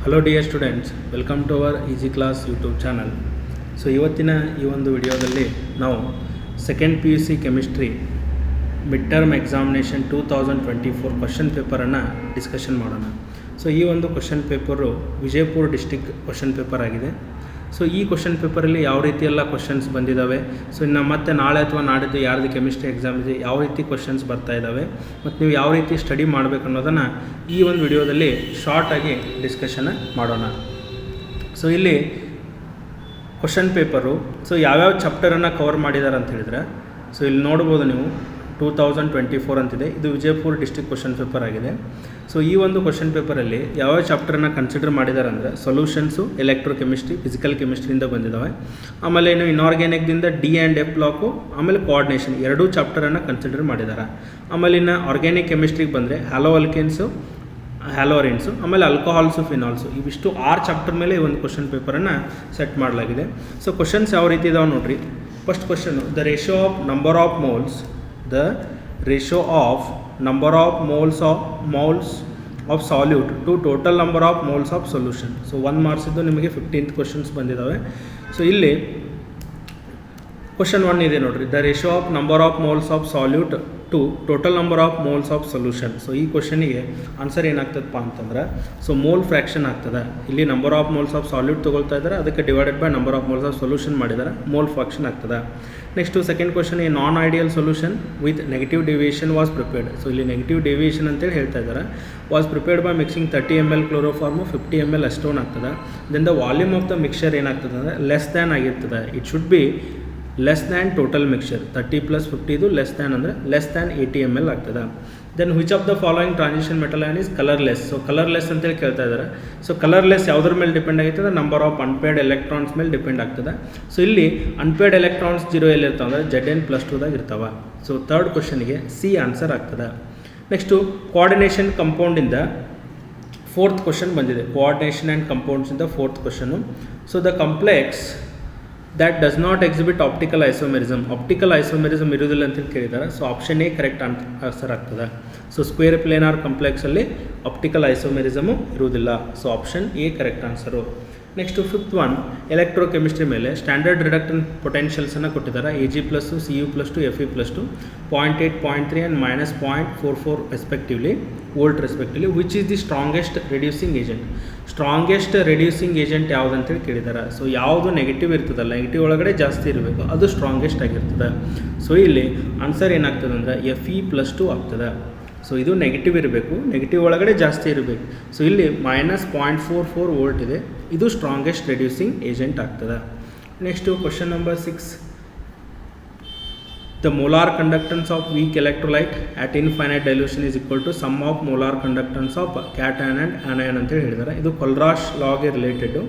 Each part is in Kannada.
Hello dear students, welcome to our easy class YouTube channel. So ಇವತ್ತಿನ ಈ ಒಂದು ವಿಡಿಯೋದಲ್ಲಿ ನಾವು second PUC chemistry mid term examination 2024 question ಪೇಪರನ್ನು ಡಿಸ್ಕಷನ್ ಮಾಡೋಣ. ಸೊ ಈ ಒಂದು question paper Vijayapura district question paper ಆಗಿದೆ. ಸೊ ಈ ಕ್ವಶನ್ ಪೇಪರಲ್ಲಿ ಯಾವ ರೀತಿಯೆಲ್ಲ ಕ್ವಶನ್ಸ್ ಬಂದಿದ್ದಾವೆ, ಸೊ ಇನ್ನು ಮತ್ತೆ ನಾಳೆ ಅಥವಾ ನಾಡಿದ್ದು ಯಾರ್ದು ಕೆಮಿಸ್ಟ್ರಿ ಎಕ್ಸಾಮ್ ಇದೆ, ಯಾವ ರೀತಿ ಕ್ವಶನ್ಸ್ ಬರ್ತಾ ಇದ್ದಾವೆ ಮತ್ತು ನೀವು ಯಾವ ರೀತಿ ಸ್ಟಡಿ ಮಾಡಬೇಕು ಅನ್ನೋದನ್ನು ಈ ಒಂದು ವಿಡಿಯೋದಲ್ಲಿ ಶಾರ್ಟಾಗಿ ಡಿಸ್ಕಷನ್ ಮಾಡೋಣ. ಸೊ ಇಲ್ಲಿ ಕ್ವಶನ್ ಪೇಪರು ಸೊ ಯಾವ್ಯಾವ ಚಾಪ್ಟರನ್ನು ಕವರ್ ಮಾಡಿದ್ದಾರೆ ಅಂತ ಹೇಳಿದರೆ, ಸೊ ಇಲ್ಲಿ ನೋಡ್ಬೋದು ನೀವು 2024 ಅಂತಿದೆ. ಇದು ವಿಜಯಪುರ ಡಿಸ್ಟ್ರಿಕ್ಟ್ ಕ್ವಶನ್ ಪೇಪರ್ ಆಗಿದೆ. ಸೊ ಈ ಒಂದು ಕ್ವಶನ್ ಪೇಪರಲ್ಲಿ ಯಾವ್ಯಾವ ಚಾಪ್ಟರನ್ನು ಕನ್ಸಿಡರ್ ಮಾಡಿದ್ದಾರೆ ಅಂದರೆ ಸೊಲ್ಯೂಷನ್ಸು, ಎಲೆಕ್ಟ್ರೋಕೆಮಿಸ್ಟ್ರಿ, ಫಿಸಿಕಲ್ ಕೆಮಿಸ್ಟ್ರಿಯಿಂದ ಬಂದಿದ್ದಾವೆ. ಆಮೇಲೆ ಇನ್ನು ಇನ್ಆರ್ಗ್ಯಾನಿಕ್ದಿಂದ D and F ಬ್ಲಾಕು, ಆಮೇಲೆ ಕೋಆರ್ಡಿನೇಷನ್ ಎರಡೂ ಚಾಪ್ಟರನ್ನು ಕನ್ಸಿಡರ್ ಮಾಡಿದ್ದಾರೆ. ಆಮೇಲೆ ಇನ್ನು ಆರ್ಗ್ಯಾನಿಕ್ ಕೆಮಿಸ್ಟ್ರಿಗೆ ಬಂದರೆ ಹ್ಯಾಲೋ ಅಲ್ಕೇನ್ಸು, ಹ್ಯಾಲೋರಿನ್ಸು, ಆಮೇಲೆ ಆಲ್ಕೋಹಾಲ್ಸು, ಫಿನಾಲ್ಸು, ಇವಿಷ್ಟು 6 ಚಾಪ್ಟರ್ ಮೇಲೆ ಈ ಒಂದು ಕ್ವಶನ್ ಪೇಪರನ್ನು ಸೆಟ್ ಮಾಡಲಾಗಿದೆ. ಸೊ ಕ್ವಶನ್ಸ್ ಯಾವ ರೀತಿ ಇದಾವೆ ನೋಡಿರಿ. First question, the ratio of number of moles of solute to total number of moles of solution. So 1 marks ಇದ್ದು ನಿಮಗೆ 15th ಕ್ವಶನ್ಸ್ ಬಂದಿದ್ದಾವೆ. ಸೊ ಇಲ್ಲಿ ಕ್ವಶನ್ 1 ಇದೆ ನೋಡಿರಿ, the ratio of number of moles of solute to total number of moles of solution. So ಈ ಕ್ವಶನಿಗೆ ಆನ್ಸರ್ ಏನಾಗ್ತದಪ್ಪ ಅಂತಂದ್ರೆ, ಸೊ ಮೋಲ್ ಫ್ರ್ಯಾಕ್ಷನ್ ಆಗ್ತದೆ. ಇಲ್ಲಿ number of moles of solute ತೊಗೊಳ್ತಾ ಇದ್ದಾರೆ, ಅದಕ್ಕೆ divided by number of moles of solution ಮಾಡಿದ್ದಾರೆ, ಮೋಲ್ ಫ್ರ್ಯಾಕ್ಷನ್ ಆಗ್ತದೆ. Next second question, a non ideal solution with negative deviation was prepared. So ಇಲ್ಲಿ ನೆಗೆಟಿವ್ ಡೆವಿಯೇಷನ್ ಅಂತೇಳಿ ಹೇಳ್ತಾ ಇದ್ದಾರೆ. Was prepared by mixing 30 ml chloroform, 50 ml acetone ಆಗ್ತದೆ. Then the volume of the mixture ಏನಾಗ್ತದೆ ಅಂದರೆ ಲೆಸ್ ದ್ಯಾನ್ ಆಗಿರ್ತದೆ. It should be less than total mixture. 30 + 50 ಇದು ಲೆಸ್ ದ್ಯಾನ್ ಅಂದರೆ ಲೆಸ್ ದ್ಯಾನ್ 80 ml ಆಗ್ತದೆ. Then which of the following transition metal ion is colourless. So colourless ಅಂತೇಳಿ ಕೇಳ್ತಾ ಇದ್ದಾರೆ. ಸೊ ಕಲರ್ಲೆಸ್ ಯಾವುದ್ರ ಮೇಲೆ ಡಿಪೆಂಡ್ ಆಗಿರ್ತದೆ, ನಂಬರ್ ಆಫ್ ಅನ್ಪೇರ್ಡ್ ಎಲೆಕ್ಟ್ರಾನ್ಸ್ ಮೇಲೆ ಡಿಪೆಂಡ್ ಆಗ್ತದೆ. ಸೊ ಇಲ್ಲಿ ಅನ್ಪೇರ್ಡ್ ಎಲೆಕ್ಟ್ರಾನ್ಸ್ 0 ಎಲ್ಲಿರ್ತಾವೆ ಅಂದರೆ Zn+2ದಾಗ ಇರ್ತಾವೆ. ಸೊ ಥರ್ಡ್ ಕ್ವಶನ್ಗೆ ಸಿ ಆನ್ಸರ್ ಆಗ್ತದೆ. ನೆಕ್ಸ್ಟು ಕೋಆರ್ಡಿನೇಷನ್ ಕಂಪೌಂಡಿಂದ 4th ಕ್ವಶನ್ ಬಂದಿದೆ. ಕೋಆರ್ಡಿನೇಷನ್ ಆ್ಯಂಡ್ ಕಂಪೌಂಡ್ಸಿಂದ 4th question. So the complex that does not exhibit optical isomerism. Optical isomerism ಇರುವುದಿಲ್ಲ ಅಂತೇಳಿ ಕೇಳಿದ್ದಾರೆ. So option A correct answer ಆಗ್ತದೆ. ಸೊ ಸ್ಕ್ವೇರ್ ಪ್ಲೇನಾರ್ ಕಾಂಪ್ಲೆಕ್ಸಲ್ಲಿ ಆಪ್ಟಿಕಲ್ ಐಸೋಮೆರಿಸಮು ಇರುವುದಿಲ್ಲ. So option A correct answer. Next 5th one, electrochemistry ಮೇಲೆ ಸ್ಟ್ಯಾಂಡರ್ಡ್ ರಿಡಕ್ಟನ್ ಪೊಟೆನ್ಷಿಯಲ್ಸನ್ನು ಕೊಟ್ಟಿದ್ದಾರೆ. Ag+, Cu+2, Fe+2, 0.8, 0.3 and -0.44 respectively volt respectively. Which is the strongest reducing agent. Strongest reducing agent ಯಾವುದು ಅಂತೇಳಿ ಕೇಳಿದ್ದಾರೆ. ಸೊ ಯಾವುದು ನೆಗೆಟಿವ್ ಇರ್ತದಲ್ಲ, ನೆಗೆಟಿವ್ ಒಳಗಡೆ ಜಾಸ್ತಿ ಇರಬೇಕು, ಅದು ಸ್ಟ್ರಾಂಗೆಸ್ಟ್ ಆಗಿರ್ತದೆ. ಸೊ ಇಲ್ಲಿ ಆನ್ಸರ್ ಏನಾಗ್ತದೆ ಅಂದರೆ Fe+2 ಆಗ್ತದೆ. ಸೊ ಇದು ನೆಗೆಟಿವ್ ಇರಬೇಕು, ನೆಗೆಟಿವ್ ಒಳಗಡೆ ಜಾಸ್ತಿ ಇರಬೇಕು. ಸೊ ಇಲ್ಲಿ -0.44 ವೋಲ್ಟ್ ಇದೆ, ಇದು ಸ್ಟ್ರಾಂಗೆಸ್ಟ್ ರೆಡ್ಯೂಸಿಂಗ್ ಏಜೆಂಟ್ ಆಗ್ತದೆ. Next question number 6, the molar conductance of weak electrolyte at infinite dilution is equal to sum of molar conductance of cation and anion ಅಂತೇಳಿ ಹೇಳಿದ್ದಾರೆ. ಇದು ಕೊಲ್ರಾಶ್ ಲಾಗೆ related.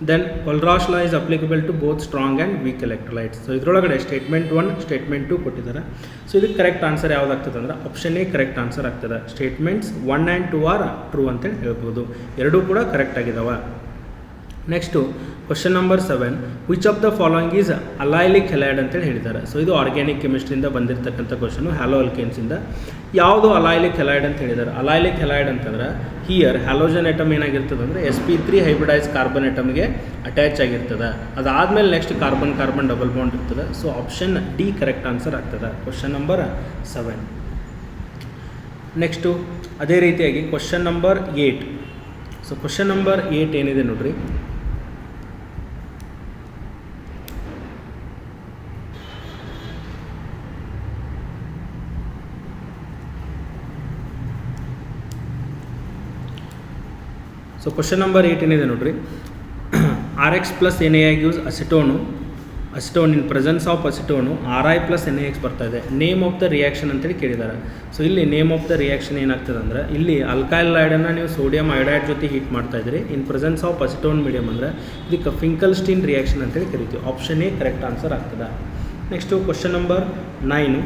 Then Kohlrausch law is applicable to both strong and weak electrolytes. So ಇದರೊಳಗಡೆ ಸ್ಟೇಟ್ಮೆಂಟ್ 1, ಸ್ಟೇಟ್ಮೆಂಟ್ 2 ಕೊಟ್ಟಿದ್ದಾರೆ. ಸೊ ಇದಕ್ಕೆ ಕರೆಕ್ಟ್ ಆನ್ಸರ್ ಯಾವುದಾಗ್ತದೆ ಅಂದರೆ ಆಪ್ಷನ್ ಎ ಕರೆಕ್ಟ್ ಆನ್ಸರ್ ಆಗ್ತದೆ. ಸ್ಟೇಟ್ಮೆಂಟ್ಸ್ 1 and 2 ಆರ್ ಟ್ರೂ ಅಂತೇಳಿ ಹೇಳ್ಬೋದು. ಎರಡೂ ಕೂಡ ಕರೆಕ್ಟ್ ಆಗಿದ್ದಾವೆ. Next question number 7, which of the following is allylic halide ಅಂತೇಳಿ ಹೇಳಿದ್ದಾರೆ. ಸೊ ಇದು ಆರ್ಗ್ಯಾನಿಕ್ ಕೆಮಿಸ್ಟ್ರಿಯಿಂದ ಬಂದಿರತಕ್ಕಂಥ ಕ್ವಶನು, ಹ್ಯಾಲೋ ಅಲ್ಕೇನ್ಸಿಂದ. ಯಾವುದು ಅಲೈಲಿಕ್ ಹೆಲೈಡ್ ಅಂತ ಹೇಳಿದ್ದಾರೆ. ಅಲೈಲಿಕ್ ಹೆಲೈಡ್ ಅಂತಂದ್ರೆ ಹಿಯರ್ ಹ್ಯಾಲೋಜನ್ ಐಟಮ್ ಏನಾಗಿರ್ತದೆ ಅಂದರೆ sp3 ಹೈಬ್ರಿಡೈಸ್ ಕಾರ್ಬನ್ ಐಟಮ್ಗೆ ಅಟ್ಯಾಚ್ ಆಗಿರ್ತದೆ. ಅದಾದಮೇಲೆ ನೆಕ್ಸ್ಟ್ ಕಾರ್ಬನ್ ಡಬಲ್ ಬಾಂಡ್ ಇರ್ತದೆ. So option D correct answer ಆಗ್ತದೆ. Question number 7. ನೆಕ್ಸ್ಟು ಅದೇ ರೀತಿಯಾಗಿ question number 8. So question number 8 ಏನಿದೆ ನೋಡ್ರಿ. ಸೊ ಕ್ವಶನ್ ನಂಬರ್ 8 ಏನಿದೆ ನೋಡ್ರಿ, RX + NaI gives acetone in presence of acetone Ri + NaX ಬರ್ತಾ ಇದೆ. ನೇಮ್ ಆಫ್ ದ ರಿಯಾಕ್ಷನ್ ಅಂತೇಳಿ ಕೇಳಿದ್ದಾರೆ. ಸೊ ಇಲ್ಲಿ ನೇಮ್ ಆಫ್ ದ ರಿಯಾಕ್ಷನ್ ಏನಾಗ್ತದೆ ಅಂದರೆ, ಇಲ್ಲಿ ಅಲ್ಕೈಲ್ ಐಡನ್ನು ನೀವು ಸೋಡಿಯಂ ಐಡೈಡ್ ಜೊತೆ ಹೀಟ್ ಮಾಡ್ತಾ ಇದ್ದೀರಿ in presence of acetone medium ಅಂದರೆ ಇದಕ್ಕೆ ಫಿಂಕಲ್ಸ್ಟೀನ್ ರಿಯಾಕ್ಷನ್ ಅಂತೇಳಿ ಕರಿತೀವಿ. ಆಪ್ಷನ್ ಎ ಕರೆಕ್ಟ್ ಆನ್ಸರ್ ಆಗ್ತದೆ. Next question number 9.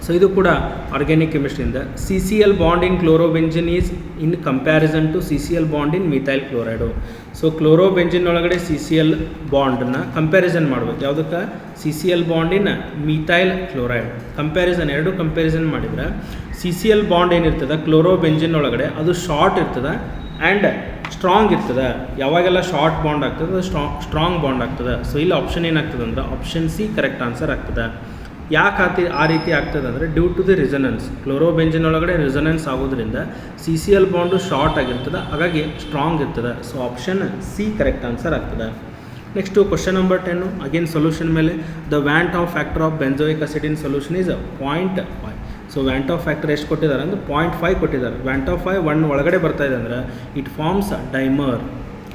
ಸೊ ಇದು ಕೂಡ ಆರ್ಗ್ಯಾನಿಕ್ ಕೆಮಿಸ್ಟ್ರಿಯಿಂದ. CCl bond in chlorobenzene is in comparison to CCl bond in methyl chloride. So chlorobenzene ಒಳಗಡೆ CCl ಬಾಂಡನ್ನು ಕಂಪ್ಯಾರಿಸನ್ ಮಾಡಬೇಕು. ಯಾವುದಕ್ಕೆ? CCl bond in methyl chloride. Comparison, ಎರಡು ಕಂಪ್ಯಾರಿಸನ್ ಮಾಡಿದರೆ CCl ಬಾಂಡ್ ಏನಿರ್ತದೆ ಕ್ಲೋರೋಬೆಂಜಿನ್ ಒಳಗಡೆ ಅದು ಶಾರ್ಟ್ ಇರ್ತದೆ ಆ್ಯಂಡ್ ಸ್ಟ್ರಾಂಗ್ ಇರ್ತದೆ. ಯಾವಾಗೆಲ್ಲ ಶಾರ್ಟ್ ಬಾಂಡ್ ಆಗ್ತದೆ ಅದು ಸ್ಟ್ರಾಂಗ್ ಬಾಂಡ್ ಆಗ್ತದೆ. ಸೊ ಇಲ್ಲಿ ಆಪ್ಷನ್ ಏನಾಗ್ತದೆ ಅಂದ್ರೆ ಆಪ್ಷನ್ ಸಿ ಕರೆಕ್ಟ್ ಆನ್ಸರ್ ಆಗ್ತದೆ. ಯಾಕೆ ಆ ರೀತಿ ಆಗ್ತದೆ ಅಂದರೆ due to the resonance. Chlorobenzene ಒಳಗಡೆ ರಿಸನೆನ್ಸ್ ಆಗೋದ್ರಿಂದ CCl ಬಾಂಡು ಶಾರ್ಟ್ ಆಗಿರ್ತದೆ, ಹಾಗಾಗಿ ಸ್ಟ್ರಾಂಗ್ ಇರ್ತದೆ. So option C correct answer ಆಗ್ತದೆ. Next question number 10 again solution ಮೇಲೆ. The van't Hoff factor of benzoic acid in solution is 0.5. So van't Hoff factor ಎಷ್ಟು ಕೊಟ್ಟಿದ್ದಾರೆ ಅಂದರೆ 0.5 ಕೊಟ್ಟಿದ್ದಾರೆ. ವ್ಯಾಂಟ್ ಆಫ್ 5 1 ಒಳಗಡೆ ಬರ್ತಾ ಇದೆ ಅಂದರೆ ಇಟ್ ಫಾರ್ಮ್ಸ್ ಡೈಮರ್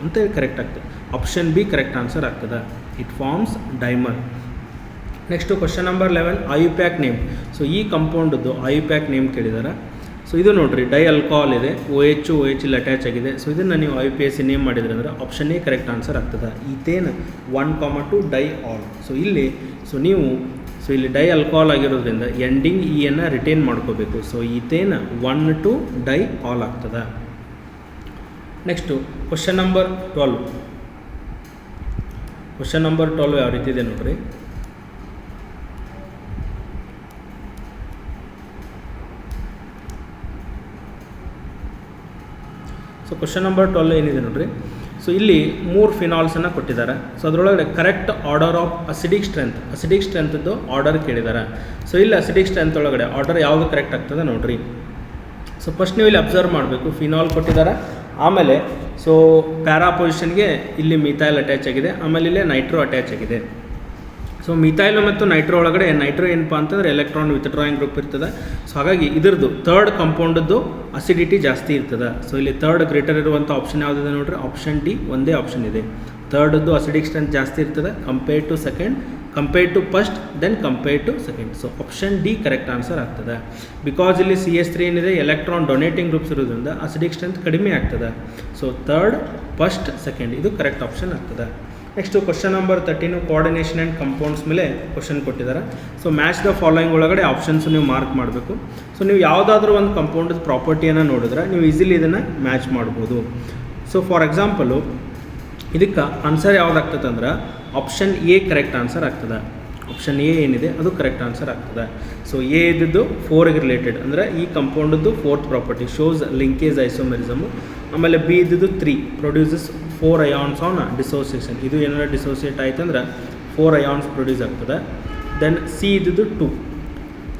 ಅಂತ ಕರೆಕ್ಟ್ ಆಗ್ತದೆ. ಆಪ್ಷನ್ ಬಿ ಕರೆಕ್ಟ್ ಆನ್ಸರ್ ಆಗ್ತದೆ. It forms dimer. Next question number 11 IUPAC name. So ಈ ಕಂಪೌಂಡದ್ದು ಐಯುಪ್ಯಾಕ್ ನೇಮ್ ಕೇಳಿದ್ದಾರೆ. ಸೊ ಇದು ನೋಡಿರಿ ಡೈ ಆಲ್ಕೋಹಾಲ್ ಇದೆ, OH ಇಲ್ಲಿ ಅಟ್ಯಾಚ್ ಆಗಿದೆ. ಸೊ ಇದನ್ನು ನೀವು IUPAC ನೇಮ್ ಮಾಡಿದ್ರೆ ಅಂದರೆ ಆಪ್ಷನ್ ಎ ಕರೆಕ್ಟ್ ಆನ್ಸರ್ ಆಗ್ತದೆ. Ethane 1,2 diol. ಸೊ ಇಲ್ಲಿ ಇಲ್ಲಿ ಡೈ ಆಲ್ಕೋಹಾಲ್ ಆಗಿರೋದ್ರಿಂದ ಎಂಡಿಂಗ್ ಅನ್ನು ರಿಟೈನ್ ಮಾಡ್ಕೋಬೇಕು. ಸೊ ಈಥೇನ್ 1,2 ಡೈ ಆಲ್ ಆಗ್ತದೆ. Next question number 12. Question number 12 ಯಾವ ರೀತಿ ಇದೆ ನೋಡ್ರಿ. ಸೊ ಕ್ವಶನ್ ನಂಬರ್ 12 ಏನಿದೆ ನೋಡ್ರಿ. ಸೊ ಇಲ್ಲಿ 3 ಫಿನಾಲ್ಸನ್ನು ಕೊಟ್ಟಿದ್ದಾರೆ. ಸೊ ಅದರೊಳಗಡೆ ಕರೆಕ್ಟ್ ಆರ್ಡರ್ ಆಫ್ ಅಸಿಡಿಕ್ ಸ್ಟ್ರೆಂತ್ದು ಆರ್ಡರ್ ಕೇಳಿದ್ದಾರೆ. ಸೊ ಇಲ್ಲಿ ಅಸಿಡಿಕ್ ಸ್ಟ್ರೆಂತ್ ಒಳಗಡೆ ಆರ್ಡರ್ ಯಾವುದು ಕರೆಕ್ಟ್ ಆಗ್ತದೆ ನೋಡ್ರಿ. ಸೊ ಫಸ್ಟ್ ನೀವು ಇಲ್ಲಿ ಅಬ್ಸರ್ವ್ ಮಾಡಬೇಕು, ಫಿನಾಲ್ ಕೊಟ್ಟಿದ್ದಾರೆ, ಆಮೇಲೆ ಸೊ ಪ್ಯಾರಾ ಪೊಸಿಷನ್ಗೆ ಇಲ್ಲಿ ಮಿಥೈಲ್ ಅಟ್ಯಾಚ್ ಆಗಿದೆ, ಆಮೇಲೆ ಇಲ್ಲೇ ನೈಟ್ರೋ ಅಟ್ಯಾಚ್ ಆಗಿದೆ. ಸೊ ಮಿಥೈಲು ಮತ್ತು ನೈಟ್ರೋ ಒಳಗಡೆ ನೈಟ್ರೋ ಏನಪ್ಪ ಅಂತಂದರೆ ಎಲೆಕ್ಟ್ರಾನ್ ವಿತ್ಡ್ರಾಯಿಂಗ್ ಗ್ರೂಪ್ ಇರ್ತದೆ. ಸೊ ಹಾಗಾಗಿ ಇದ್ರದ್ದು ಥರ್ಡ್ ಕಂಪೌಂಡದ್ದು ಅಸಿಡಿಟಿ ಜಾಸ್ತಿ ಇರ್ತದೆ. ಸೊ ಇಲ್ಲಿ ಥರ್ಡ್ ಗ್ರೇಟರ್ ಇರುವಂಥ ಆಪ್ಷನ್ ಯಾವುದಿದೆ ನೋಡ್ರಿ, ಆಪ್ಷನ್ ಡಿ ಒಂದೇ ಆಪ್ಷನ್ ಇದೆ. ಥರ್ಡದ್ದು ಅಸಿಡಿಕ್ ಸ್ಟ್ರೆಂತ್ ಜಾಸ್ತಿ ಇರ್ತದೆ compared to second, compared to first, then compared to second. So option D correct answer ಆಗ್ತದೆ. ಬಿಕಾಸ್ ಇಲ್ಲಿ CH3 ಏನಿದೆ ಎಲೆಕ್ಟ್ರಾನ್ ಡೊನೇಟಿಂಗ್ ಗ್ರೂಪ್ಸ್ ಇರೋದ್ರಿಂದ ಅಸಿಡಿಕ್ ಸ್ಟ್ರೆಂತ್ ಕಡಿಮೆ ಆಗ್ತದೆ. ಸೊ ಥರ್ಡ್, ಫಸ್ಟ್, ಸೆಕೆಂಡ್ ಇದು ಕರೆಕ್ಟ್ ಆಪ್ಷನ್ ಆಗ್ತದೆ. Next question number 13 coordination and compounds ಮೇಲೆ ಕ್ವಶನ್ ಕೊಟ್ಟಿದ್ದಾರೆ. ಸೊ ಮ್ಯಾಚ್ ದ ಫಾಲೋಯಿಂಗ್ ಒಳಗಡೆ ಆಪ್ಷನ್ಸ್ ನೀವು ಮಾರ್ಕ್ ಮಾಡಬೇಕು. ಸೊ ನೀವು ಯಾವುದಾದ್ರೂ ಒಂದು ಕಂಪೌಂಡ್ ಪ್ರಾಪರ್ಟಿಯನ್ನು ನೋಡಿದ್ರೆ ನೀವು ಈಸಿಲಿ ಇದನ್ನು ಮ್ಯಾಚ್ ಮಾಡ್ಬೋದು. ಸೊ ಫಾರ್ ಎಕ್ಸಾಂಪಲು ಇದಕ್ಕೆ ಆನ್ಸರ್ ಯಾವುದಾಗ್ತದೆ ಅಂದ್ರೆ ಆಪ್ಷನ್ ಎ ಕರೆಕ್ಟ್ ಆನ್ಸರ್ ಆಗ್ತದೆ. ಆಪ್ಷನ್ ಎ ಏನಿದೆ ಅದು ಕರೆಕ್ಟ್ ಆನ್ಸರ್ ಆಗ್ತದೆ. ಸೊ ಎ ಇದ್ದಿದ್ದು 4ಗೆ ರಿಲೇಟೆಡ್ ಅಂದರೆ ಈ ಕಂಪೌಂಡದ್ದು 4th ಪ್ರಾಪರ್ಟಿ ಶೋಸ್ ಲಿಂಕೇಜ್ ಐಸೋಮೆರಿಸಮು. ಆಮೇಲೆ ಬಿ ಇದ್ದಿದ್ದು 3 ಪ್ರೊಡ್ಯೂಸಸ್ 4 ಅಯಾನ್ಸ್ ಆನ್ ಡಿಸೋಸಿಯೇಷನ್. ಇದು ಏನಾರ ಡಿಸೋಸಿಯೇಟ್ ಆಯ್ತು ಅಂದ್ರೆ 4 ಅಯಾನ್ಸ್ ಪ್ರೊಡ್ಯೂಸ್ ಆಗ್ತದೆ. ದೆನ್ ಸಿ ಇದ್ದಿದ್ದು 2.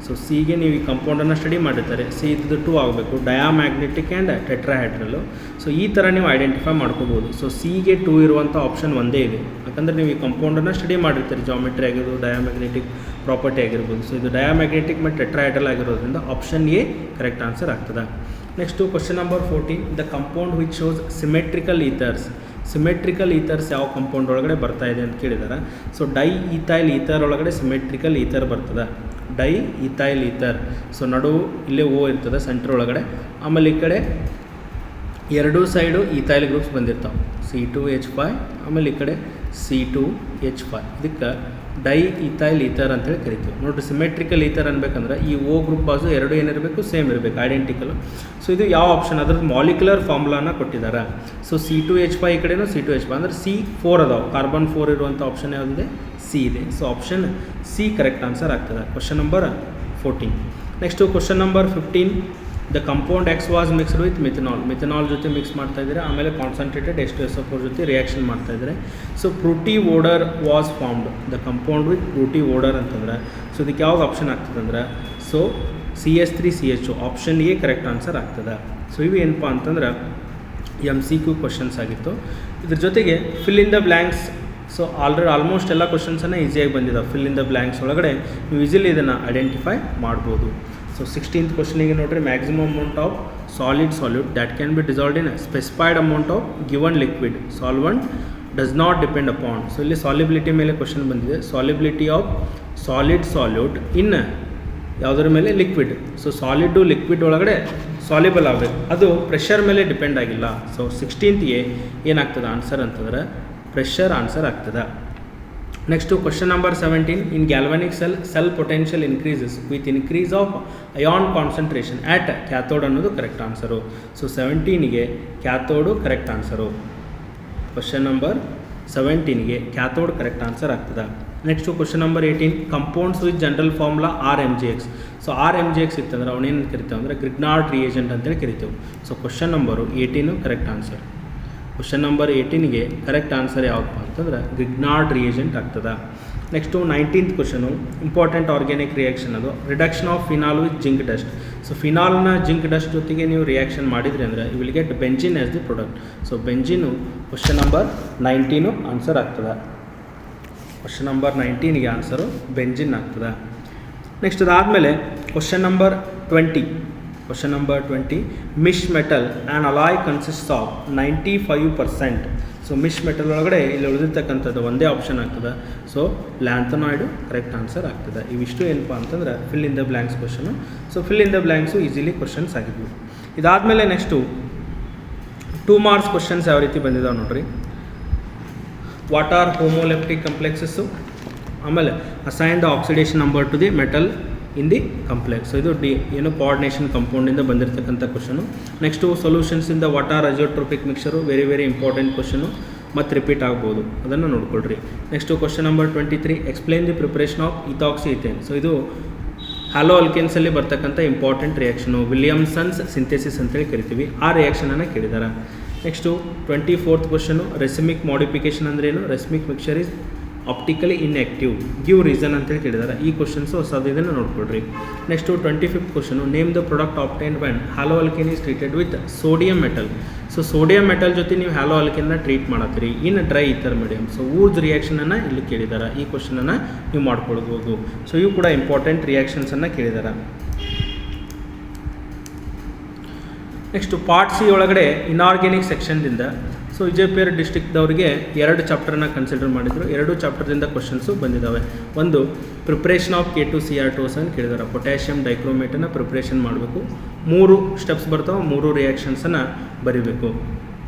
ಸೊ ಸಿಗೆ ನೀವು ಈ ಕಂಪೌಂಡನ್ನು ಸ್ಟಡಿ ಮಾಡಿರ್ತಾರೆ, ಸಿ ಇದ್ದಿದ್ದು 2 ಆಗಬೇಕು, ಡಯಾಮ್ಯಾಗ್ನೆಟಿಕ್ ಆ್ಯಂಡ್ ಟೆಟ್ರಾಹೈಡ್ರಲ್ಲು. ಸೊ ಈ ಥರ ನೀವು ಐಡೆಂಟಿಫೈ ಮಾಡ್ಕೋಬೋದು. ಸೊ ಸಿಗೆ 2 ಇರುವಂಥ ಆಪ್ಷನ್ ಒಂದೇ ಇದೆ, ಯಾಕಂದರೆ ನೀವು ಈ ಕಂಪೌಂಡನ್ನು ಸ್ಟಡಿ ಮಾಡಿರ್ತೀರಿ, ಜಾಮೆಟ್ರಿ ಆಗಿರ್ಬೋದು, ಡಯಾಮ್ಯಾಗ್ನೆಟಿಕ್ ಪ್ರಾಪರ್ಟಿ ಆಗಿರ್ಬೋದು. ಸೊ ಇದು ಡಯಾಮ್ಯಾಗ್ನೆಟಿಕ್ ಮತ್ತು ಟೆಟ್ರಾಹೈಡ್ರಲ್ ಆಗಿರೋದ್ರಿಂದ ಆಪ್ಷನ್ ಎ ಕರೆಕ್ಟ್ ಆನ್ಸರ್ ಆಗ್ತದೆ. Next question number 14 the compound which shows symmetrical ethers. Symmetrical ethers ಯಾವ ಕಂಪೌಂಡ್ ಒಳಗಡೆ ಬರ್ತಾ ಇದೆ ಅಂತ ಕೇಳಿದ್ದಾರೆ. ಸೊ ಡೈ ಈಥೈಲ್ ಈಥರ್ ಒಳಗಡೆ ಸಿಮೆಟ್ರಿಕಲ್ ಈಥರ್ ಬರ್ತದೆ. Diethyl ether. ಸೊ ನಡುವು ಇಲ್ಲೇ ಓ ಇರ್ತದೆ ಸೆಂಟ್ರ್ ಒಳಗಡೆ, ಆಮೇಲೆ ಈ ಕಡೆ ಎರಡೂ ಸೈಡು ಈಥೈಲ್ ಗ್ರೂಪ್ಸ್ ಬಂದಿರ್ತಾವೆ, C2H5, ಆಮೇಲೆ ಈ ಕಡೆ C2H5. ಇದಕ್ಕೆ ಡೈ ಈಥೈಲ್ ಈಥರ್ ಅಂತೇಳಿ ಕರಿತೀವಿ ನೋಡಿರಿ. ಸಿಮೆಟ್ರಿಕಲ್ ಈಥರ್ ಅನ್ಬೇಕಂದ್ರೆ ಈ ಓ ಗ್ರೂಪ್ ಬಾಜು ಎರಡು ಏನಿರಬೇಕು, ಸೇಮ್ ಇರಬೇಕು, ಐಡೆಂಟಿಕಲ್. ಸೊ ಇದು ಯಾವ ಆಪ್ಷನ್ ಅದ್ರದ್ದು ಮಾಲಿಕ್ಯುಲರ್ ಫಾರ್ಮುಲಾನ ಕೊಟ್ಟಿದ್ದಾರೆ. ಸೊ C2H5 ಈ ಕಡೆನೂ C2H5 ಅಂದರೆ C4 ಅದಾವೆ, ಕಾರ್ಬನ್ 4 ಇರುವಂಥ ಆಪ್ಷನ್ ಯಾವುದಿದೆ, ಸಿ ಇದೆ. So option C correct answer ಆಗ್ತದೆ. Question number 14. Next question number 15 the compound X was mixed with methanol ಜೊತೆ ಮಿಕ್ಸ್ ಮಾಡ್ತಾ ಇದ್ದಾರೆ, ಆಮೇಲೆ ಕಾನ್ಸಂಟ್ರೇಟೆಡ್ H2SO4 ಜೊತೆ ರಿಯಾಕ್ಷನ್ ಮಾಡ್ತಾ ಇದ್ದಾರೆ. So fruity odour was formed. The compound with fruity odour ಅಂತಂದ್ರೆ ಸೊ ಇದಕ್ಕೆ ಯಾವ್ದು ಆಪ್ಷನ್ ಆಗ್ತದೆ ಅಂದ್ರೆ so CH3CHO option A correct answer ಆಗ್ತದೆ. ಸೊ ಇವು ಏನಪ್ಪ ಅಂತಂದ್ರೆ MCQ ಕ್ವಶನ್ಸ್ ಆಗಿತ್ತು. ಇದ್ರ ಜೊತೆಗೆ fill in the blanks. So almost ಎಲ್ಲ ಕ್ವಶನ್ಸನ್ನು ಈಸಿಯಾಗಿ ಬಂದಿದ್ದಾವೆ. ಫಿಲ್ ಇನ್ ದ ಬ್ಲ್ಯಾಂಕ್ಸ್ ಒಳಗಡೆ ನೀವು ಈಸಿಲಿ ಇದನ್ನು ಐಡೆಂಟಿಫೈ ಮಾಡ್ಬೋದು. ಸೊ 16th ಕ್ವಶನಿಗೆ ನೋಡಿರಿ, maximum amount of solid salute that can be dissolved in specified amount of given liquid solvent does not depend upon. So ಇಲ್ಲಿ ಸಾಲಿಬಿಲಿಟಿ ಮೇಲೆ ಕ್ವಶನ್ ಬಂದಿದೆ. ಸಾಲಿಬಿಲಿಟಿ ಆಫ್ ಸಾಲಿಡ್ ಸಾಲ್ಯೂಟ್ ಇನ್ ಯಾವುದರ ಮೇಲೆ, ಲಿಕ್ವಿಡ್. ಸೊ ಸಾಲಿಡ್ಡು ಲಿಕ್ವಿಡ್ ಒಳಗಡೆ ಸಾಲಿಬಲ್ ಆಗಬೇಕು, ಅದು ಪ್ರೆಷರ್ ಮೇಲೆ ಡಿಪೆಂಡ್ ಆಗಿಲ್ಲ. ಸೊ 16th ಏನಾಗ್ತದೆ ಆನ್ಸರ್ ಅಂತಂದ್ರೆ ಪ್ರೆಷರ್ ಆನ್ಸರ್ ಆಗ್ತದೆ. Next question number 17 in galvanic cell potential increases with increase of ion concentration at cathode ಅನ್ನೋದು ಕರೆಕ್ಟ್ ಆನ್ಸರು. ಸೊ 17ಗೆ cathode correct answer. Question number 17ಗೆ ಕ್ಯಾಥೋಡ್ ಕರೆಕ್ಟ್ ಆನ್ಸರ್ ಆಗ್ತದೆ. Next question number 18 compounds with general formula RMgX. So RMgX ಇತ್ತಂದ್ರೆ ಅವನೇನು ಕರಿತೇವೆ ಅಂದರೆ ಗ್ರಿಗ್ನಾರ್ಡ್ ರಿಯೇಜೆಂಟ್ ಅಂತೇಳಿ ಕರಿತೇವೆ. So question number 18 correct answer. Question number 18ಗೆ ಕರೆಕ್ಟ್ ಆನ್ಸರ್ ಯಾವುದಪ್ಪ ಅಂತಂದ್ರೆ ಗ್ರಿಗ್ನಾರ್ಡ್ ರಿಯೇಜೆಂಟ್ ಆಗ್ತದೆ. Next 19th question important organic reaction ಅದು reduction of phenol with zinc dust. So ಫಿನಾಲ್ನ ಜಿಂಕ್ ಡಸ್ಟ್ ಜೊತೆಗೆ ನೀವು ರಿಯಾಕ್ಷನ್ ಮಾಡಿದ್ರಿ ಅಂದರೆ you will get benzene as the product. So benzene question number 19 answer ಆಗ್ತದೆ. ಕ್ವಶನ್ ನಂಬರ್ 19ಗೆ ಆನ್ಸರು ಬೆಂಜಿನ್ ಆಗ್ತದೆ. ನೆಕ್ಸ್ಟ್ ಅದಾದಮೇಲೆ question number 20. Question number 20 misch metal and alloy consist of 95%. So misch metal ಒಳಗಡೆ ಇಲ್ಲಿ ಉಳಿದಿರ್ತಕ್ಕಂಥದ್ದು ಒಂದೇ ಆಪ್ಷನ್ ಆಗ್ತದೆ. ಸೊ ಲ್ಯಾಂಥನಾಯ್ಡು ಕರೆಕ್ಟ್ ಆನ್ಸರ್ ಆಗ್ತದೆ. ಇವಿಷ್ಟು ಏನಪ್ಪ ಅಂತಂದ್ರೆ fill in the blanks question. So fill in the blanks easily questions ಆಗಿದ್ವು. ಇದಾದಮೇಲೆ ನೆಕ್ಸ್ಟು 2 ಮಾರ್ಕ್ಸ್ ಕ್ವಶನ್ಸ್ ಯಾವ ರೀತಿ ಬಂದಿದ್ದಾವೆ ನೋಡ್ರಿ. ವಾಟ್ ಆರ್ ಹೋಮೋಲೆಪ್ಟಿಕ್ ಕಂಪ್ಲೆಕ್ಸಸ್ಸು, ಆಮೇಲೆ assign the oxidation number to the metal in the complex. So ಇದು ಕೋಆರ್ಡಿನೇಷನ್ ಕಂಪೌಂಡಿಂದ ಬಂದಿರತಕ್ಕಂಥ question. Next solutions in the what are azeotropic mixture, very important question, ಮತ್ತು ರಿಪೀಟ್ ಆಗ್ಬೋದು, ಅದನ್ನು ನೋಡ್ಕೊಳ್ರಿ. Next question number 23 explain the preparation of ethoxyethane. So ಇದು ಹ್ಯಾಲೋ ಅಲ್ಕೇನ್ಸಲ್ಲಿ ಬರ್ತಕ್ಕಂಥ ಇಂಪಾರ್ಟೆಂಟ್ ರಿಯಾಕ್ಷನು, ವಿಲಿಯಮ್ಸನ್ಸ್ ಸಿಂಥೆಸಿಸ್ ಅಂತೇಳಿ ಕರಿತೀವಿ. ಆ ರಿಯಾಕ್ಷನನ್ನು ಕೇಳಿದ್ದಾರೆ. Next 24th question racemic modification ಅಂದ್ರೇನು, racemic mixture is optically inactive, give reason ಅಂತೇಳಿ ಕೇಳಿದ್ದಾರೆ. ಈ ಕ್ವಶನ್ಸು ಹೊಸದು, ಇದನ್ನು ನೋಡ್ಕೊಳ್ರಿ. Next 25th question name the product obtained when haloalkane is treated with sodium metal. So sodium metal ಜೊತೆ ನೀವು ಹ್ಯಾಲೋ ಅಲ್ಕೇನ್ನ ಟ್ರೀಟ್ ಮಾಡತ್ತೀರಿ in dry ether medium. So Wurtz ರಿಯಾಕ್ಷನನ್ನು ಇಲ್ಲಿ ಕೇಳಿದ್ದಾರೆ. ಈ ಕ್ವಶನನ್ನು ನೀವು ಮಾಡ್ಕೊಳ್ಬೋದು. ಸೊ ಇವು ಕೂಡ ಇಂಪಾರ್ಟೆಂಟ್ ರಿಯಾಕ್ಷನ್ಸನ್ನು ಕೇಳಿದ್ದಾರೆ. ನೆಕ್ಸ್ಟು ಪಾರ್ಟ್ ಸಿ ಒಳಗಡೆ ಇನ್ಆರ್ಗ್ಯಾನಿಕ್ ಸೆಕ್ಷನ್ದಿಂದ ಸೊ ವಿಜಯಪುರ ಡಿಸ್ಟ್ರಿಕ್ಟ್ದವರಿಗೆ 2 ಚಾಪ್ಟರ್ನ ಕನ್ಸಿಡರ್ ಮಾಡಿದರು. 2 ಚಾಪ್ಟರ್ದಿಂದ ಕ್ವಶನ್ಸು ಬಂದಿದ್ದಾವೆ. ಒಂದು ಪ್ರಿಪ್ರೇಷನ್ ಆಫ್ K2Cr2 ಅಂತ ಕೇಳಿದ್ದಾರೆ. ಪೊಟ್ಯಾಷಿಯಮ್ ಡೈಕ್ರೋಮೇಟನ್ನು ಪ್ರಿಪ್ರೇಷನ್ ಮಾಡಬೇಕು. 3 ಸ್ಟೆಪ್ಸ್ ಬರ್ತಾವೆ, 3 ರಿಯಾಕ್ಷನ್ಸನ್ನು ಬರೀಬೇಕು.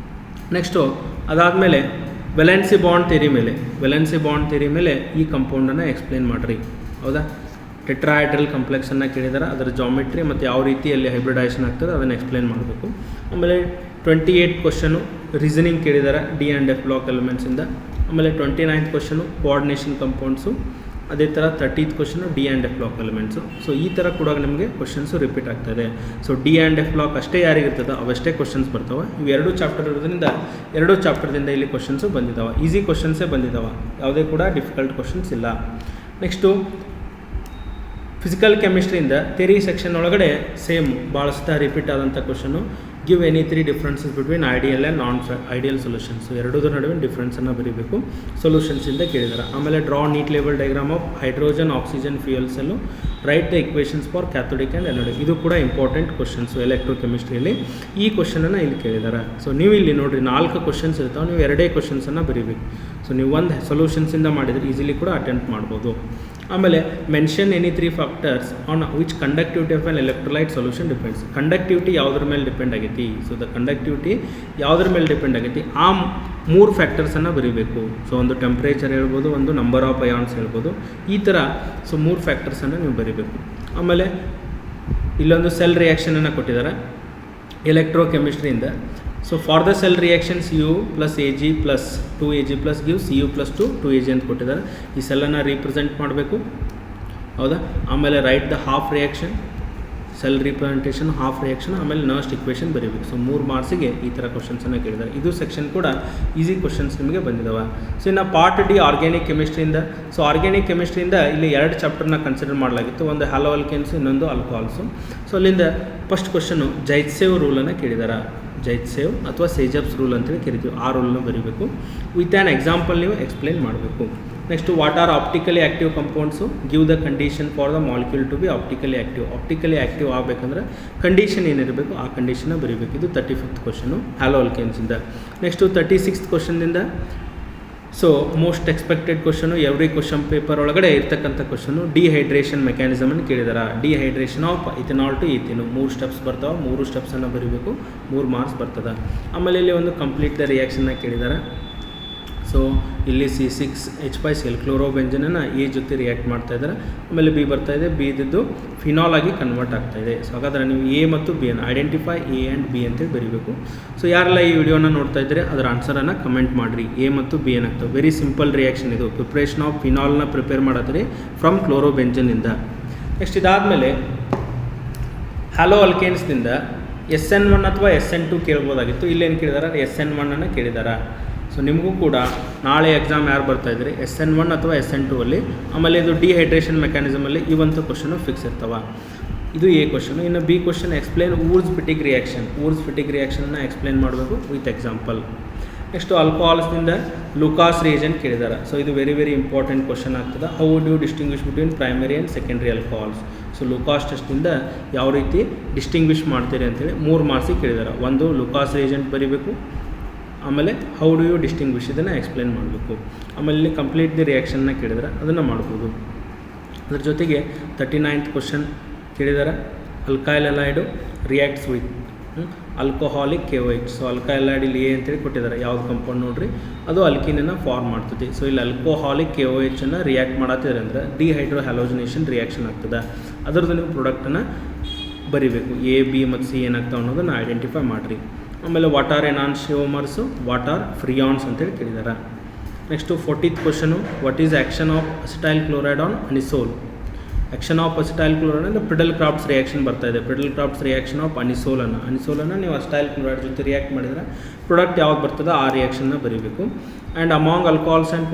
ನೆಕ್ಸ್ಟು ಅದಾದಮೇಲೆ ವೆಲೆನ್ಸಿ ಬಾಂಡ್ ಥಿಯರಿ ಮೇಲೆ ಈ ಕಂಪೌಂಡನ್ನು ಎಕ್ಸ್ಪ್ಲೇನ್ ಮಾಡಿರಿ. ಹೌದಾ, ಟೆಟ್ರಾಹೈಡ್ರಲ್ ಕಾಂಪ್ಲೆಕ್ಸನ್ನು ಕೇಳಿದ್ದಾರೆ. ಅದರ ಜಾಮೆಟ್ರಿ ಮತ್ತು ಯಾವ ರೀತಿಯಲ್ಲಿ ಹೈಬ್ರಿಡೈಸೇಷನ್ ಆಗ್ತದೆ ಅದನ್ನು ಎಕ್ಸ್ಪ್ಲೇನ್ ಮಾಡಬೇಕು. ಆಮೇಲೆ 28th ಕ್ವಶನು ರೀಸನಿಂಗ್ ಕೇಳಿದ್ದಾರೆ ಡಿ ಆ್ಯಂಡ್ ಎಫ್ ಬ್ಲಾಕ್ ಎಲಿಮೆಂಟ್ಸಿಂದ. ಆಮೇಲೆ 29th ಕ್ವಶನು ಕೋಆರ್ಡಿನೇಷನ್ ಕಂಪೌಂಡ್ಸು. ಅದೇ ಥರ 30th question D and F block elements. So ಈ ಥರ ಕೂಡ ನಿಮಗೆ ಕ್ವಶನ್ಸು ರಿಪೀಟ್ ಆಗ್ತಾಯಿದೆ. So D and F block ಅಷ್ಟೇ ಯಾರಿಗಿರ್ತದೆ ಅವಷ್ಟೇ ಕ್ವಶನ್ಸ್ ಬರ್ತವೆ. ಇವು 2 ಚಾಪ್ಟರ್ ಇರೋದ್ರಿಂದ 2 ಚಾಪ್ಟರ್ದಿಂದ ಇಲ್ಲಿ ಕ್ವಶನ್ಸು ಬಂದಿದ್ದಾವೆ. ಈಸಿ ಕ್ವಶನ್ಸೇ ಬಂದಿದ್ದಾವೆ, ಯಾವುದೇ ಕೂಡ ಡಿಫಿಕಲ್ಟ್ ಕ್ವಶನ್ಸ್ ಇಲ್ಲ. ನೆಕ್ಸ್ಟು ಫಿಸಿಕಲ್ ಕೆಮಿಸ್ಟ್ರಿಯಿಂದ ಥಿಯರಿ ಸೆಕ್ಷನ್ ಒಳಗಡೆ ಸೇಮ್ ಭಾಳಷ್ಟು ರಿಪೀಟ್ ಆದಂಥ question. Give any 3 differences between ideal and non ideal solutions. ಎರಡೂದ್ರ ನಡುವೆ ಡಿಫ್ರೆನ್ಸನ್ನು ಬರೀಬೇಕು. ಸೊಲ್ಯೂಷನ್ಸಿಂದ ಕೇಳಿದ್ದಾರೆ. ಆಮೇಲೆ draw neat label diagram of hydrogen oxygen fuel cell, write the equations for cathodic and anodic. ಇದು ಕೂಡ ಇಂಪಾರ್ಟೆಂಟ್ ಕ್ವಶನ್ಸು ಎಲೆಕ್ಟ್ರೋ ಕೆಮಿಸ್ಟ್ರಿಯಲ್ಲಿ. ಈ ಕ್ವಶನನ್ನು ಇಲ್ಲಿ ಕೇಳಿದ್ದಾರೆ. ಸೊ ನೀವು ಇಲ್ಲಿ ನೋಡಿರಿ 4 ಕ್ವಶನ್ಸ್ ಇರ್ತಾವೆ, ನೀವು 2 ಕ್ವಶನ್ಸನ್ನು ಬರೀಬೇಕು. ಸೊ ನೀವು ಒಂದು ಸೊಲ್ಯೂಷನ್ಸಿಂದ ಮಾಡಿದರೆ ಈಸಿಲಿ ಕೂಡ ಅಟೆಂಪ್ಟ್ ಮಾಡ್ಬೋದು. ಆಮೇಲೆ mention any 3 factors on which conductivity of on electrolyte solution depends. Conductivity ಯಾವುದ್ರ ಮೇಲೆ ಡಿಪೆಂಡ್ ಆಗೈತಿ. ಸೊ ದ ಕಂಡಕ್ಟಿವಿಟಿ ಯಾವುದ್ರ ಮೇಲೆ ಡಿಪೆಂಡ್ ಆಗೈತಿ ಆ 3 ಫ್ಯಾಕ್ಟರ್ಸನ್ನು ಬರೀಬೇಕು. ಸೊ ಒಂದು ಟೆಂಪ್ರೇಚರ್ ಹೇಳ್ಬೋದು, ಒಂದು ನಂಬರ್ ಆಫ್ ಅಯಾನ್ಸ್ ಹೇಳ್ಬೋದು. ಈ ಥರ ಸೊ 3 ಫ್ಯಾಕ್ಟರ್ಸನ್ನು ನೀವು ಬರೀಬೇಕು. ಆಮೇಲೆ ಇಲ್ಲೊಂದು ಸೆಲ್ ರಿಯಾಕ್ಷನನ್ನು ಕೊಟ್ಟಿದ್ದಾರೆ ಎಲೆಕ್ಟ್ರೋ ಕೆಮಿಸ್ಟ್ರಿಯಿಂದ. So for the cell reaction CU + AG + 2AG + give CU + 2AG ಅಂತ ಕೊಟ್ಟಿದ್ದಾರೆ. ಈ ಸೆಲ್ಲನ್ನು ರೀಪ್ರೆಸೆಂಟ್ ಮಾಡಬೇಕು. ಹೌದಾ, ಆಮೇಲೆ right the half reaction, cell representation, half reaction, ಆಮೇಲೆ ನರ್ಸ್ಟ್ ಇಕ್ವೇಷನ್ ಬರೀಬೇಕು. ಸೊ 3 ಮಾರ್ಕ್ಸಿಗೆ ಈ ಥರ ಕ್ವಶನ್ಸನ್ನು ಕೇಳಿದ್ದಾರೆ. ಇದು ಸೆಕ್ಷನ್ ಕೂಡ ಈಸಿ ಕ್ವಶನ್ಸ್ ನಿಮಗೆ ಬಂದಿದ್ದಾವೆ. ಸೊ ಇನ್ನು ಪಾರ್ಟ್ ಡಿ ಆರ್ಗ್ಯಾನಿಕ್ ಕೆಮಿಸ್ಟ್ರಿಯಿಂದ. ಸೊ ಆರ್ಗ್ಯಾನಿಕ್ ಕೆಮಿಸ್ಟ್ರಿಯಿಂದ ಇಲ್ಲಿ 2 ಚಾಪ್ಟರ್ನ ಕನ್ಸಿಡರ್ ಮಾಡಲಾಗಿತ್ತು. ಒಂದು ಹ್ಯಾಲೋ ಅಲ್ಕೇನ್ಸು, ಇನ್ನೊಂದು ಆಲ್ಕೋಹಾಲ್ಸು. ಸೊ ಅಲ್ಲಿಂದ ಫಸ್ಟ್ ಕ್ವಶನು ಜೈತ್ಸೇವ್ ರೂಲನ್ನು ಕೇಳಿದ್ದಾರೆ. ಜೈತ್ಸೇವ್ ಅಥವಾ ಸೇಜಪ್ಸ್ ರೂಲ್ ಅಂತೇಳಿ ಕರಿತೀವಿ. ಆ ರೂಲನ್ನು ಬರೀಬೇಕು. ವಿತ್ ಆ್ಯನ್ ಎಕ್ಸಾಂಪಲ್ ನೀವು ಎಕ್ಸ್ಪ್ಲೇನ್ ಮಾಡಬೇಕು. Next what are optically active compounds, give the condition for the molecule to be optically active. Optically active ಆಗಬೇಕಂದ್ರೆ ಕಂಡೀಷನ್ ಏನಿರಬೇಕು ಆ ಕಂಡೀಷನ್ನ ಬರೀಬೇಕು. ಇದು 35th ಕ್ವಶನು ಹ್ಯಾಲೋ ಅಲ್ಕೇನ್ಸಿಂದ. ನೆಕ್ಸ್ಟು 36th ಕ್ವಶನ್ನಿಂದ so most expected question every question paper ಒಳಗಡೆ ಇರ್ತಕ್ಕಂಥ ಕ್ವಶನು ಡಿಹೈಡ್ರೇಷನ್ ಮೆಕ್ಯಾನಿಸಮನ್ನು ಕೇಳಿದ್ದಾರೆ. Dehydration of ethanol to ethene 3 steps ಬರ್ತಾವೆ. 3 ಸ್ಟೆಪ್ಸನ್ನು ಬರೀಬೇಕು. 3 ಮಾರ್ಕ್ಸ್ ಬರ್ತದೆ. ಆಮೇಲೆ ಇಲ್ಲಿ ಒಂದು ಕಂಪ್ಲೀಟ್ ದ ರಿಯಾಕ್ಷನ್ನ ಕೇಳಿದ್ದಾರೆ. ಸೊ ಇಲ್ಲಿ C6H5 ಕ್ಲೋರೋಬೆಂಜನನ್ನು A ಜೊತೆ ರಿಯಾಕ್ಟ್ ಮಾಡ್ತಾ ಇದ್ದಾರೆ. ಆಮೇಲೆ B ಬರ್ತಾಯಿದೆ, B ಇದ್ದು ಫಿನಾಲ್ ಆಗಿ ಕನ್ವರ್ಟ್ ಆಗ್ತಾಯಿದೆ. ಸೊ ಹಾಗಾದರೆ ನೀವು A ಮತ್ತು B ಅನ್ನು ಐಡೆಂಟಿಫೈ A ಆ್ಯಂಡ್ B ಅಂತೇಳಿ ಬರೀಬೇಕು. ಸೊ ಯಾರೆಲ್ಲ ಈ ವಿಡಿಯೋನ ನೋಡ್ತಾ ಇದ್ದರೆ ಅದರ ಆನ್ಸರನ್ನು ಕಮೆಂಟ್ ಮಾಡಿರಿ. A ಮತ್ತು B ಏನಾಗ್ತವೆ. ವೆರಿ ಸಿಂಪಲ್ ರಿಯಾಕ್ಷನ್ ಇದು. ಪ್ರಿಪ್ರೇಷನ್ ಆಫ್ ಫಿನಾಲ್ನ ಪ್ರಿಪೇರ್ ಮಾಡತ್ತೀರಿ ಫ್ರಮ್ ಕ್ಲೋರೋಬೆಂಜನಿಂದ. ನೆಕ್ಸ್ಟ್ ಇದಾದಮೇಲೆ ಹ್ಯಾಲೋ ಅಲ್ಕೇನ್ಸ್ನಿಂದ SN1 ಅಥವಾ SN2 ಕೇಳ್ಬೋದಾಗಿತ್ತು. ಇಲ್ಲೇನು ಕೇಳಿದಾರೆ, SN1 ಕೇಳಿದಾರೆ. ಸೊ ನಿಮಗೂ ಕೂಡ ನಾಳೆ ಎಕ್ಸಾಮ್ ಯಾರು ಬರ್ತಾಯಿದ್ರಿ, SN1 ಅಥವಾ SN2 ಅಲ್ಲಿ. ಆಮೇಲೆ ಇದು ಡಿಹೈಡ್ರೇಷನ್ ಮೆಕ್ಯಾನಿಸಮಲ್ಲಿ ಇವಂಥ ಕ್ವಶನು ಫಿಕ್ಸ್ ಇರ್ತವೆ. ಇದು ಎ ಕ್ವಶನು. ಇನ್ನು B question explain Wurtz Fittig reaction. Wurtz Fittig ರಿಯಾಕ್ಷನ್ನ ಎಕ್ಸ್ಪ್ಲೇನ್ ಮಾಡಬೇಕು ವಿತ್ ಎಕ್ಸಾಂಪಲ್. ನೆಕ್ಸ್ಟು ಆಲ್ಕೋಹಾಲ್ಸ್ನಿಂದ ಲುಕಾಸ್ ರಿಯೇಜೆಂಟ್ ಕೇಳಿದ್ದಾರೆ. ಸೊ ಇದು ವೆರಿ ವೆರಿ ಇಂಪಾರ್ಟೆಂಟ್ ಕ್ವಶನ್ ಆಗ್ತದೆ. How would you distinguish between primary and secondary alcohols. So Lucas ಟೆಸ್ಟಿಂದ ಯಾವ ರೀತಿ ಡಿಸ್ಟಿಂಗ್ವಿಷ್ ಮಾಡ್ತೀರಿ ಅಂತೇಳಿ 3 ಮಾರ್ಕ್ಸಿಗೆ ಕೇಳಿದ್ದಾರೆ. ಒಂದು ಲುಕಾಸ್ ರಿಯೇಜೆಂಟ್ ಬರೀಬೇಕು, ಆಮೇಲೆ ಹೌ ಡು ಯು ಡಿಸ್ಟಿಂಗ್ವಿಷ್ ಇದನ್ನು ಎಕ್ಸ್ಪ್ಲೇನ್ ಮಾಡಬೇಕು. ಆಮೇಲೆ ಇಲ್ಲಿ ಕಂಪ್ಲೀಟ್ ದಿ ರಿಯಾಕ್ಷನ್ನ ಕೇಳಿದರೆ ಅದನ್ನು ಮಾಡ್ಬೋದು. ಅದ್ರ ಜೊತೆಗೆ 39th ಕ್ವಶನ್ ಕೇಳಿದ್ದಾರೆ, alkyl halide reacts with alcoholic KOH. So alkyl halide ಇಲ್ಲಿ ಎ ಅಂತೇಳಿ ಕೊಟ್ಟಿದ್ದಾರೆ. ಯಾವ್ದು ಕಂಪೌಂಡ್ ನೋಡ್ರಿ, ಅದು ಅಲ್ಕಿನನ್ನು ಫಾರ್ಮ್ ಮಾಡ್ತದೆ. ಸೊ ಇಲ್ಲಿ ಆಲ್ಕೋಹಾಲಿಕ್ KOH ಅನ್ನು ರಿಯಾಕ್ಟ್ ಮಾಡತ್ತಿದ್ರೆ ಅಂದರೆ ಡಿಹೈಡ್ರೋ ಹ್ಯಾಲೋಜಿನೇಷನ್ ರಿಯಾಕ್ಷನ್ ಆಗ್ತದೆ. ಅದರದ್ದು ನೀವು ಪ್ರಾಡಕ್ಟನ್ನು ಬರಿಬೇಕು. A, B ಮತ್ತು C ಏನಾಗ್ತಾವೆ ಅನ್ನೋದನ್ನು ಐಡೆಂಟಿಫೈ ಮಾಡಿರಿ. ಆಮೇಲೆ what are enantiomers, what are freons ಅಂತೇಳಿ ಕೇಳಿದ್ದಾರೆ. Next 40th question, what is action of acetyl chloride on anisole. Action of acetyl chloride ಅಂದರೆ ಪ್ರಿಡಲ್ ಕ್ರಾಫ್ಟ್ಸ್ ರಿಯಾಕ್ಷನ್ ಬರ್ತಾ ಇದೆ. ಪ್ರಿಡಲ್ ಕ್ರಾಫ್ಟ್ಸ್ ರಿಯಾಕ್ಷನ್ ಆಫ್ ಅನಿಸೋಲನ್ನು ನೀವು ಅಸಿಟೈಲ್ ಕ್ಲೋರೈಡ್ ಜೊತೆ ರಿಯಾಕ್ಟ್ ಮಾಡಿದರೆ ಪ್ರಾಡಕ್ಟ್ ಯಾವ್ದು ಬರ್ತದೆ ಆ ರಿಯಾಕ್ಷನ್ನ ಬರೀಬೇಕು. And among alcohols and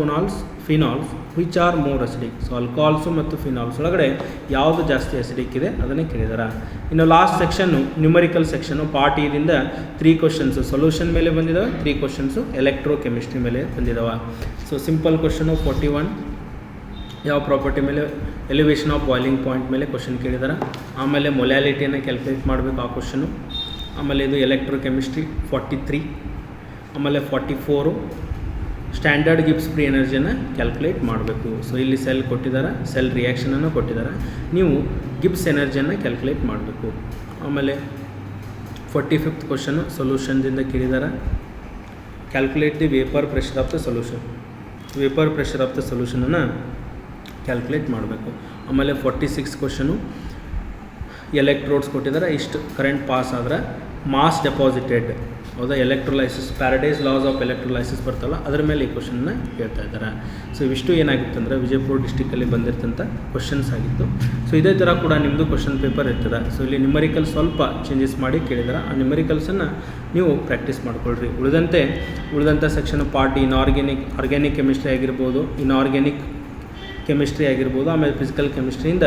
phenols which are more acidic. So alcohols ಮತ್ತು ಫಿನಾಲ್ಸ್ ಒಳಗಡೆ ಯಾವುದು ಜಾಸ್ತಿ ಅಸಿಡಿಕ್ ಇದೆ ಅದನ್ನೇ ಕೇಳಿದಾರೆ. ಇನ್ನು last section numerical section part ಇದಿಂದ 3 ಕ್ವಶನ್ಸು ಸೊಲ್ಯೂಷನ್ ಮೇಲೆ ಬಂದಿದ್ದಾವೆ, 3 ಕ್ವಶನ್ಸು ಎಲೆಕ್ಟ್ರೋಕೆಮಿಸ್ಟ್ರಿ ಮೇಲೆ ಬಂದಿದ್ದಾವೆ. ಸೊ ಸಿಂಪಲ್ ಕ್ವಶನು 41 ಯಾವ ಪ್ರಾಪರ್ಟಿ ಮೇಲೆ, ಎಲಿವೇಷನ್ ಆಫ್ ಬಾಯ್ಲಿಂಗ್ ಪಾಯಿಂಟ್ ಮೇಲೆ ಕ್ವಶನ್ ಕೇಳಿದ್ದಾರೆ. ಆಮೇಲೆ ಮೊಲ್ಯಾಲಿಟಿಯನ್ನು ಕ್ಯಾಲ್ಕುಲೇಟ್ ಮಾಡಬೇಕು ಆ ಕ್ವಶನು. ಆಮೇಲೆ ಇದು ಎಲೆಕ್ಟ್ರೋಕೆಮಿಸ್ಟ್ರಿ 43. ಆಮೇಲೆ 44 ಸ್ಟ್ಯಾಂಡರ್ಡ್ ಗಿಬ್ಸ್ ಫ್ರೀ ಎನರ್ಜಿಯನ್ನು ಕ್ಯಾಲ್ಕುಲೇಟ್ ಮಾಡಬೇಕು. ಸೊ ಇಲ್ಲಿ ಸೆಲ್ ಕೊಟ್ಟಿದ್ದಾರೆ, ಸೆಲ್ ರಿಯಾಕ್ಷನನ್ನು ಕೊಟ್ಟಿದ್ದಾರೆ, ನೀವು ಗಿಬ್ಸ್ ಎನರ್ಜಿಯನ್ನು ಕ್ಯಾಲ್ಕುಲೇಟ್ ಮಾಡಬೇಕು. ಆಮೇಲೆ 45th ಕ್ವಶನು ಸೊಲ್ಯೂಷನ್ದಿಂದ ಕೇಳಿದ್ದಾರೆ, calculate the vapour pressure of the solution. Vapour pressure of the ಸೊಲ್ಯೂಷನನ್ನು ಕ್ಯಾಲ್ಕುಲೇಟ್ ಮಾಡಬೇಕು. ಆಮೇಲೆ 46 ಕ್ವಶನು ಎಲೆಕ್ಟ್ರೋಡ್ಸ್ ಕೊಟ್ಟಿದ್ದಾರೆ, ಇಷ್ಟು ಕರೆಂಟ್ ಪಾಸ್ ಆದರೆ ಮಾಸ್ ಡೆಪಾಸಿಟೆಡ್, ಹೌದಾ, electrolysis, Faraday's laws of electrolysis ಬರ್ತಲ್ಲ ಅದರ ಮೇಲೆ ಈ ಕ್ವಶನ್ನ ಕೇಳ್ತಾ ಇದ್ದಾರೆ. ಸೊ ಇವಿಷ್ಟು ಏನಾಗಿತ್ತು ಅಂದರೆ ವಿಜಯಪುರ ಡಿಸ್ಟಿಕಲ್ಲಿ ಬಂದಿರ್ತಂಥ ಕ್ವಶನ್ಸ್ ಆಗಿತ್ತು. ಸೊ ಇದೇ ಥರ ಕೂಡ ನಿಮ್ಮದು ಕ್ವಶನ್ ಪೇಪರ್ ಇರ್ತದೆ. ಸೊ ಇಲ್ಲಿ ನ್ಯೂಮರಿಕಲ್ ಸ್ವಲ್ಪ ಚೇಂಜಸ್ ಮಾಡಿ ಕೇಳಿದ್ದಾರೆ, ಆ ನ್ಯೂಮರಿಕಲ್ಸನ್ನು ನೀವು ಪ್ರಾಕ್ಟೀಸ್ ಮಾಡ್ಕೊಳ್ರಿ. ಉಳಿದಂಥ ಸೆಕ್ಷನ್ ಪಾರ್ಟ್ ಆರ್ಗ್ಯಾನಿಕ್ ಕೆಮಿಸ್ಟ್ರಿ ಆಗಿರ್ಬೋದು, ಇನ್ಆರ್ಗ್ಯಾನಿಕ್ ಕೆಮಿಸ್ಟ್ರಿ ಆಗಿರ್ಬೋದು, ಆಮೇಲೆ ಫಿಸಿಕಲ್ ಕೆಮಿಸ್ಟ್ರಿಯಿಂದ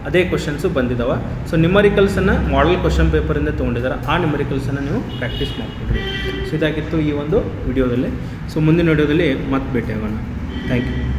ಅದೇ ಕ್ವಶನ್ಸು ಬಂದಿದ್ದಾವೆ. ಸೊ ನ್ಯೂಮರಿಕಲ್ಸನ್ನು ಮಾಡಲ್ ಕ್ವಶನ್ ಪೇಪರಿಂದ ತೊಗೊಂಡಿದ್ದಾರೆ, ಆ ನ್ಯೂಮರಿಕಲ್ಸನ್ನು ನೀವು ಪ್ರಾಕ್ಟೀಸ್ ಮಾಡ್ಕೊಳ್ರಿ. ಸೊ ಇದಾಗಿತ್ತು ಈ ಒಂದು ವಿಡಿಯೋದಲ್ಲಿ. ಸೊ ಮುಂದಿನ ವಿಡಿಯೋದಲ್ಲಿ ಮತ್ತೆ ಭೇಟಿ ಆಗೋಣ. Thank you.